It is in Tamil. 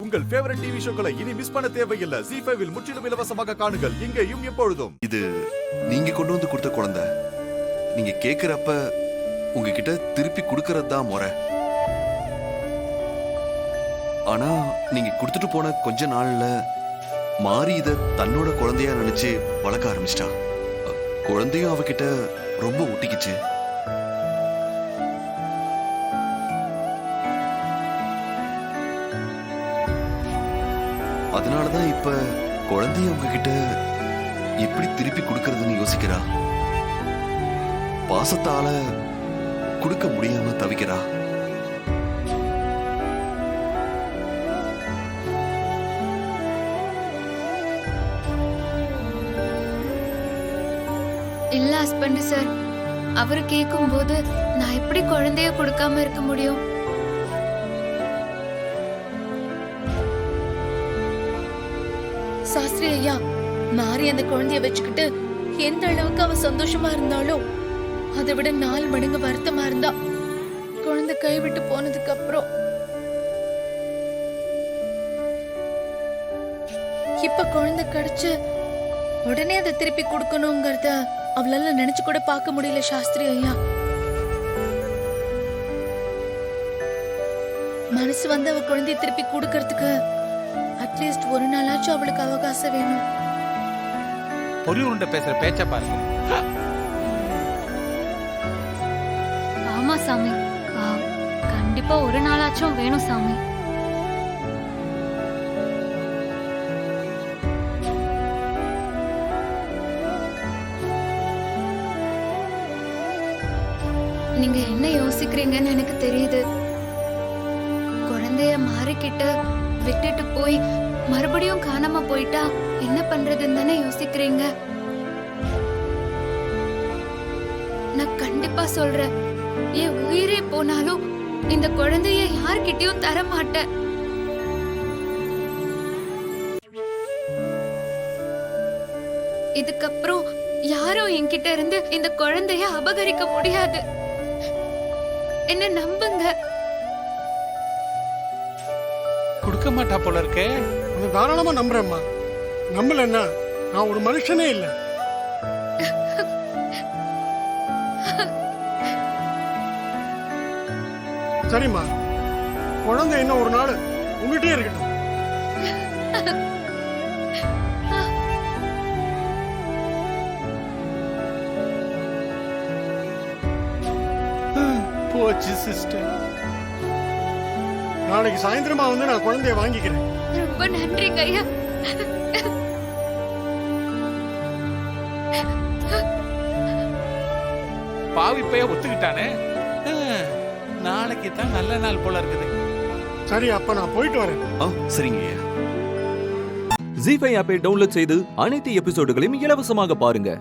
உங்கள் ஃபேவரட் டிவி ஷோக்களை இனி மிஸ் பண்ண தேவையில்லை. ZEE5 இல் முற்றிலும் இலவசமாக காணுங்கள். இங்கேயும் எப்பொழுதும். இது நீங்க கொண்டு வந்து கொடுத்த குழந்தை. நீங்க கேக்குறப்ப உங்ககிட்ட திருப்பி கொடுக்கறது தான் முறை. ஆனா நீங்க கொடுத்துட்டு போன கொஞ்ச நாள்ல மாறி இத தன்னோட குழந்தையா நினைச்சு வளர்க்க ஆரம்பிச்சிட்டா. குழந்தையும் அவகிட்ட ரொம்ப ஒட்டிக்கிச்சு. அதனாலதான் இப்ப குழந்தைய உங்ககிட்ட எப்படி திருப்பி கொடுக்கறதுன்னு யோசிக்கிறா. பாசத்தால கொடுக்க முடியாம தவிக்கிறா. இல்ல ஹஸ்பண்ட் சார், அவரு கேட்கும் போது நான் எப்படி குழந்தைய கொடுக்காம இருக்க முடியும்? சாஸ்திரி ஐயா, மாறி அந்த குழந்தைய வச்சுக்கிட்டு எந்த அளவுக்கு அவ சந்தோஷமா இருந்தாலும் அதை விட 4 மடங்கு வருத்தமா இருந்தா குழந்தை கைவிட்டு போனதுக்கு அப்புறம். இப்ப குழந்தை கிடைச்சு உடனே அதை திருப்பி கொடுக்கணுங்கிறத அவளால நினைச்சு கூட பார்க்க முடியல சாஸ்திரி ஐயா. மனசு வந்து அவ குழந்தைய திருப்பி கொடுக்கறதுக்கு அட்லீஸ்ட் ஒரு நாளாச்சும் அவளுக்கு அவகாசம் வேணும். பொறி உருண்டை பேசுற பேச்ச பாருங்க. ஆமா சாமி, கண்டிப்பா ஒரு நாளாச்சும் வேணும் சாமி. நீங்க என்ன யோசிக்கிறீங்கன்னு எனக்கு தெரியுது. குழந்தைய மாறிக்கிட்டு விட்டுட்டு போய் மறுபடியும் காணாம போயிட்டா என்ன பண்றதுன்னு தானே யோசிக்கிறீங்க. நான் கண்டிப்பா சொல்றேன், என் உயிரே போனாலும் இந்த குழந்தைய யார்கிட்டயும் தர மாட்டேன். இதுக்கப்புறம் யாரும் என்கிட்ட இருந்து இந்த குழந்தைய அபகரிக்க முடியாது. என்ன நம்புங்க. கொடுக்க மாட்டா போல இருக்கே. உன்னை தாராளமா நம்புறேம்மா. நம்பலன்னா நான் ஒரு மனுஷனே இல்ல. சரிம்மா, குழந்தை என்ன ஒரு நாள் உங்ககிட்டே இருக்கட்டும். போச்சு சிஸ்டர். நாளைக்கு சாயந்தரமா வந்து நான் குழந்தைய வாங்கிக்கிறேன். ரொம்ப நன்றிங்க ஐயா. பாவி பைய ஒத்துக்கிட்டானே. நாளைக்கு தான் நல்ல நாள் போல இருக்குது. சரி, அப்ப நான் போயிட்டு வரேன். சரிங்க ஐயா. ZEE5 ஆப்பை டவுன்லோட் செய்து அனைத்து எபிசோடுகளையும் இலவசமாக பாருங்க.